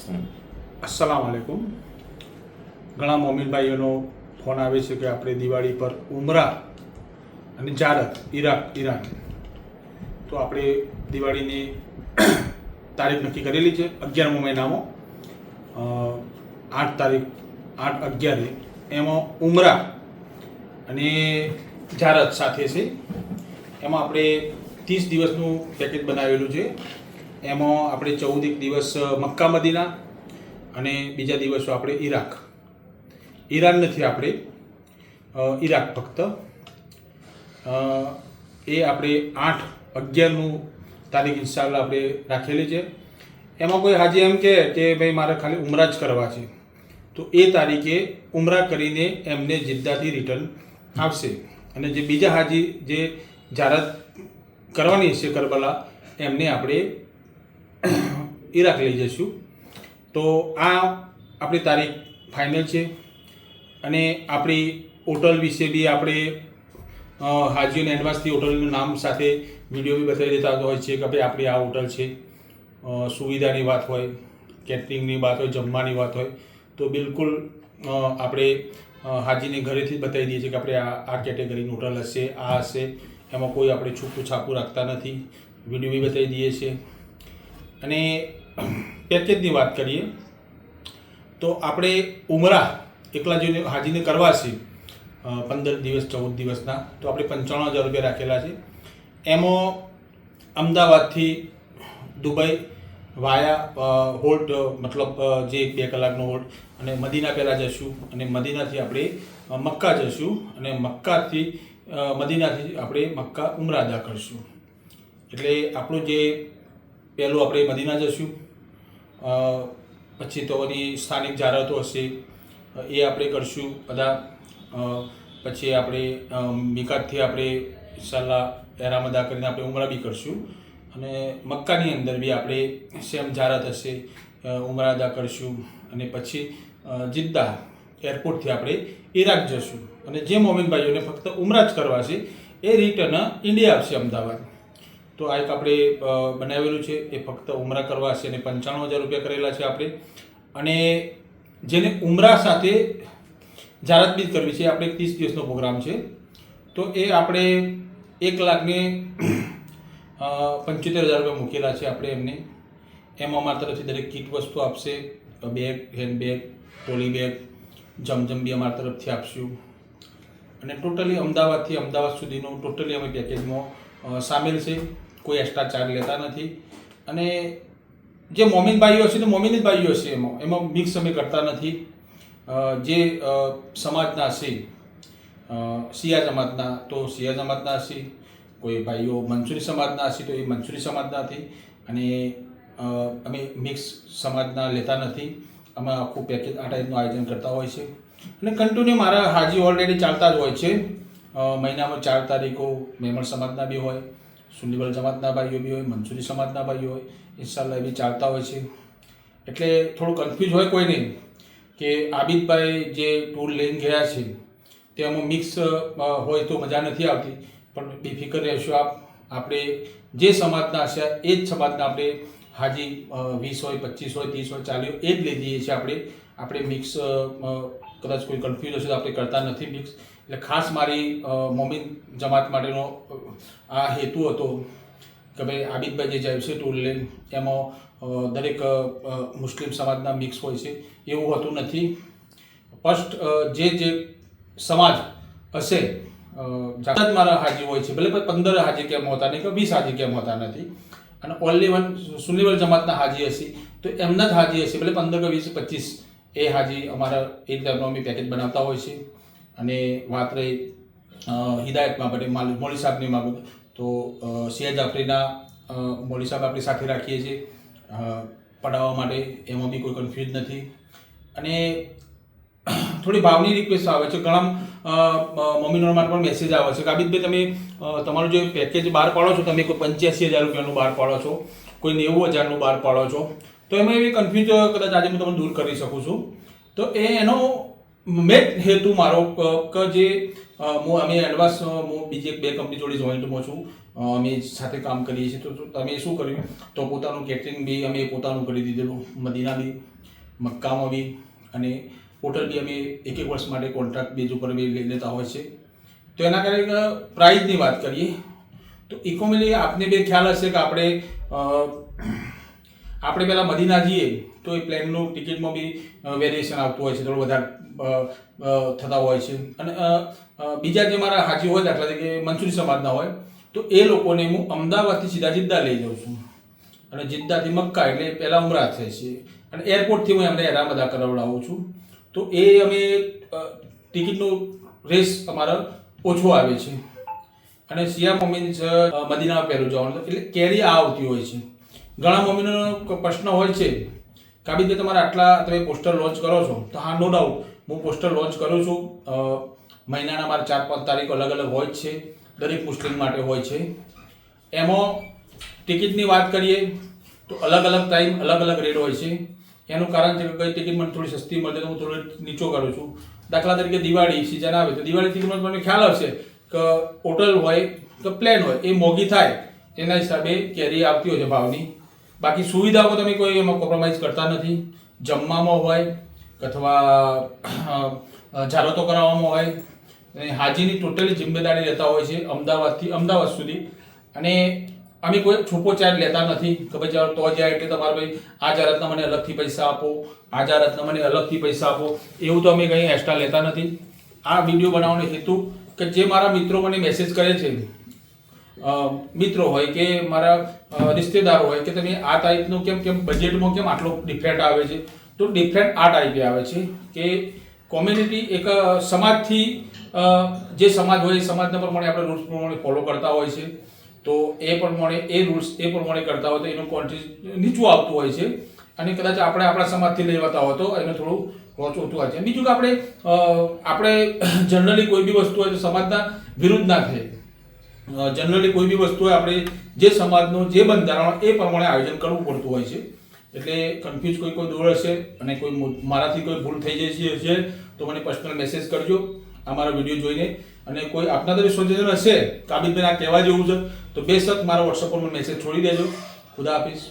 अस्सलाम वालेकुम। ઘણા મોમિન ભાઈઓનો ફોન આવે છે કે આપણે દિવાળી પર ઉમરા અને જારત ઈરાન તો આપણે દિવાળીની તારીખ નક્કી કરેલી છે 11મો મહિનામાં 8/11 એમાં ઉમરા અને જારત સાથે છે। એમાં આપણે 30 દિવસનું પેકેજ બનાવેલું છે। એમાં આપણે 14 દિવસ મક્કા મદીના અને બીજા દિવસો આપણે ઈરાન નથી, આપણે ઈરાક ફક્ત એ આપણે 8/11નું તારીખ ઇન્શાલ્લાહ આપણે રાખેલી છે। એમાં કોઈ હાજી એમ કહે કે ભાઈ મારે ખાલી ઉમરા જ કરવા છે તો એ તારીખે ઉમરા કરીને એમને જિદ્દાથી રિટર્ન આવશે અને જે બીજા હાજી જે જારત કરવાની છે કરબલા એમને આપણે ઈરાક લઈ જઈશું। તો આ આપણી તારીખ ફાઇનલ છે અને આપણી હોટલ વિશે બી આપણે હાજીઓને એડવાન્સથી હોટલનું નામ સાથે વિડીયો બી બતાવી દેતા હોય છે કે ભાઈ આપણી આ હોટલ છે। સુવિધાની વાત હોય, કેટરિંગની વાત હોય, જમવાની વાત હોય તો બિલકુલ આપણે હાજીને ઘરેથી જ બતાવી દઈએ છીએ કે આપણે આ કેટેગરીની હોટલ હશે, આ હશે, એમાં કોઈ આપણે છૂપું છાપું રાખતા નથી, વિડીયો બી બતાવી દઈએ છીએ। અને પેકેજની વાત કરીએ તો આપણે ઉમરા એકલા જોઈને હાજીને કરવા છે 15 દિવસ 14 દિવસના તો આપણે 95,000 રૂપિયા રાખેલા છે। એમાં અમદાવાદથી દુબઈ વાયા હોલ્ટ મતલબ જે 2 કલાકનો હોલ્ટ અને મદીના પહેલાં જશું અને મદીનાથી આપણે મક્કા જશું અને મક્કાથી મદીનાથી આપણે મક્કા ઉમરા અદા કરશું। એટલે આપણું જે પહેલું આપણે મદીના જશું, પછી તો એની સ્થાનિક જારતો હશે એ આપણે કરશું બધા, પછી આપણે મિકાતથી આપણે ઇન્શાલ્લાહ એહરામ અદા કરીને આપણે ઉમરા બી કરશું અને મક્કાની અંદર બી આપણે સેમ જારત હશે, ઉમરા અદા કરશું અને પછી જિદ્દા એરપોર્ટથી આપણે ઈરાક જશું અને જે મોમિન ભાઈઓને ફક્ત ઉમરા જ કરવા છે એ રિટર્ન ઇન્ડિયા આવશે અમદાવાદ। તો આ એક આપણે બનાવેલું છે એ ફક્ત ઉમરા કરવા છે અને 95,000 રૂપિયા કરેલા છે આપણે। અને જેને ઉમરા સાથે જારત બી કરવી છે, આપણે 30 દિવસનો પ્રોગ્રામ છે તો એ આપણે 1,75,000 રૂપિયા મૂકેલા છે આપણે એમને। એમાં અમારા તરફથી દરેક કીટ વસ્તુ આપશે, bag, handbag, trolley bag, Zamzam બી અમારા તરફથી આપશું અને ટોટલી અમદાવાદથી અમદાવાદ સુધીનું ટોટલી અમે પેકેજમાં સામેલ છે, કોઈ એક્સ્ટ્રા ચાર્જ લેતા નથી। અને જે મોમિન ભાઈઓ હશે તો મોમિન જ ભાઈઓ હશે, એમાં મિક્સ અમે કરતા નથી। જે સમાજના હશે શિયા જમાતના તો શિયા જમાતના હશે, કોઈ ભાઈઓ મંસૂરી સમાજના હશે તો એ મંસૂરી સમાજના હતી અને અમે મિક્સ સમાજના લેતા નથી। અમે આખું પેકેજ આ ટાઈપનું આયોજન કરતા હોય છે અને કન્ટિન્યુ મારા હાજી ઓલરેડી ચાલતા જ હોય છે। મહિનામાં 4 તારીખો મેમણ સમાજના બી હોય, સુન્નીવલ જમાતના ભાઈઓ બી હોય, મંસૂરી સમાજના ભાઈઓ હોય, ઇન્શાલ્લાહ એ બી ચાલતા હોય છે। એટલે થોડું કન્ફ્યુઝ હોય કોઈ નહીં કે આબિદભાઈ જે ટૂર લઈને ગયા છે તેમાં મિક્સ હોય તો મજા નથી આવતી, પણ બેફિકર રહેશું આપણે જે સમાજના હશે એ જ સમાજના આપણે હાજી 20 હોય, 25 હોય, 30 હોય, 40 હોય એ જ લઈ દઈએ છીએ આપણે મિક્સ કદાચ કોઈ કન્ફ્યુઝ હશે તો આપણે કરતા નથી મિક્સ। એટલે ખાસ મારી મોમિન જમાત માટેનો આ હેતુ હતો કે ભાઈ આબિદભાઈ જે જાય છે ટૂર લઈને એમાં દરેક મુસ્લિમ સમાજના મિક્સ હોય છે એવું હોતું નથી। ફર્સ્ટ જે સમાજ હશે જાત મારા હાજી હોય છે, ભલે 15 હાજી કેમ હોતા નહીં કે 20 હાજી કેમ હોતા નથી, અને ઓનલી વન સુન્નીવલ જમાતના હાજી હશે તો એમના જ હાજી હશે, ભલે 15 કે 20 25 એ હાજી અમારા એ ટાઈપનો અમે પેકેજ બનાવતા હોય છે। અને વાત રહી હિદાયત બાબતે મૌલી સાહેબની બાબત તો સિયા જાફરીના મૌલી સાહેબ આપણી સાથે રાખીએ છીએ પઢાવવા માટે, એમાં બી કોઈ કન્ફ્યુઝ નથી। અને થોડી ભાવની રિક્વેસ્ટ આવે છે, ઘણા મમ્મીનો માટે પણ મેસેજ આવે છે કે આબિદભાઈ તમે તમારું જે પેકેજ બહાર પાડો છો તમે કોઈ 85,000 રૂપિયાનું બહાર પાડો છો, કોઈ 90,000નું બહાર પાડો છો, તો એમાં એવી કન્ફ્યુઝ કદાચ આજે હું તમને દૂર કરી શકું છું। તો એનો મેન હેતુ મારો કે જે અમે એડવાન્સ હું બીજી બે કંપની જોડે જોઈન્ટમાં છું, અમે સાથે કામ કરીએ છીએ. તો અમે શું કર્યું, તો પોતાનું કેટરિંગ બી અમે પોતાનું કરી દીધેલું, મદીના બી, મક્કામાં બી, અને હોટલ બી અમે એક વર્ષ માટે કોન્ટ્રાક્ટ બેઝ ઉપર બી લઈ લેતા હોય છે. તો એના કારણે પ્રાઇઝની વાત કરીએ તો ઇકોનોમી આપને બે ખ્યાલ હશે કે આપણે પહેલાં મદીના જઈએ તો એ પ્લેનનું ટિકિટમાં બી વેરિએશન આવતું હોય છે, થોડું વધારે થતા હોય છે. અને બીજા જે મારા હાજી હોય, દાખલા તરીકે મંસૂરી સમાજના હોય, તો એ લોકોને હું અમદાવાદથી સીધા જિદ્દા લઈ જાઉં છું, અને જિદ્દાથી મક્કા એટલે પહેલાં ઉમરા થાય છે, અને એરપોર્ટથી હું એમને એરામ અદા કરાવડાવું છું. તો એ અમે ટિકિટનું રેસ અમારો ઓછો આવે છે. અને શિયા મમ્મી મદીનામાં પહેલું જવાનું, એટલે કેરી આવતી હોય છે. ઘણા મમ્મીનો પ્રશ્ન હોય છે કે કે તમારે આટલા તમે પોસ્ટર લોન્ચ કરો છો, તો હા, નો ડાઉટ હું પોસ્ટર લોન્ચ કરું છું. મહિનાના મારા 4-5 તારીખો અલગ અલગ હોય છે, દરેક મુસ્લિમ માટે હોય છે. એમાં ટિકિટની વાત કરીએ તો અલગ અલગ ટાઈમ અલગ અલગ રેટ હોય છે. એનું કારણ છે કે કઈ ટિકિટ મને થોડી સસ્તી મળે તો હું થોડું નીચો કરું છું. દાખલા તરીકે દિવાળી સિઝન આવે તો દિવાળી ટિકિટમાં તમને ખ્યાલ આવશે કે હોટલ હોય કે પ્લેન હોય એ મોંઘી થાય, એના હિસાબે કેરી આવતી હોય છે ભાવની. બાકી સુવિધાઓ તમે કોઈ એમાં કોમ્પ્રોમાઇઝ કરતા નથી. જમવામાં હોય અથવા જાહેરાતો કરાવવામાં હોય, અને હાજીની ટોટલી જિમ્મેદારી લેતા હોય છે અમદાવાદથી અમદાવાદ સુધી. અને અમે કોઈ છૂપો ચાર્જ લેતા નથી કે ભાઈ ચાલો તો જાય એટલે તમારે ભાઈ આ જાહેરાતના મને અલગથી પૈસા આપો, આ જાહેરાતના મને અલગથી પૈસા આપો, એવું તો અમે કંઈ એક્સ્ટ્રા લેતા નથી. આ વિડીયો બનાવવાનો હેતુ કે જે મારા મિત્રો મને મેસેજ કરે છે, મિત્રો હોય કે મારા રિશ્તેદારો હોય કે તમે આ ટાઈપનું કેમ બજેટમાં કેમ આટલો ડિફરન્ટ આવે છે, તો ડિફરન્ટ આ ટાઈપે આવે છે કે કોમ્યુનિટી એક સમાજથી જે સમાજ હોય એ સમાજના પ્રમાણે આપણે રૂલ્સ પ્રમાણે ફોલો કરતા હોય છે. તો એ પ્રમાણે એ રૂલ્સ એ પ્રમાણે કરતા હોય તો એનું ક્વોન્ટિટી નીચું આવતું હોય છે. અને કદાચ આપણે આપણા સમાજથી લેવાતા હોય તો એનું થોડું ઓછું હોય છે. બીજું કે આપણે જનરલી કોઈ બી વસ્તુ હોય તો સમાજના વિરુદ્ધ ના થાય. જનરલી કોઈ બી વસ્તુ હોય આપણે જે સમાજનું જે બંધારણ એ પ્રમાણે આયોજન કરવું પડતું હોય છે. એટલે કન્ફ્યુઝ કોઈ દૂર હશે અને કોઈ મારાથી કોઈ ભૂલ થઈ જાય છે તો મને પર્સનલ મેસેજ કરજો અમારા વિડીયો જોઈને. અને કોઈ આપના તરફ સજેશન હશે કાબિલભાઈ આ કહેવા જેવું છે તો બેશક મારા વોટ્સઅપ પર મને મેસેજ છોડી દેજો. ખુદા હાફિઝ.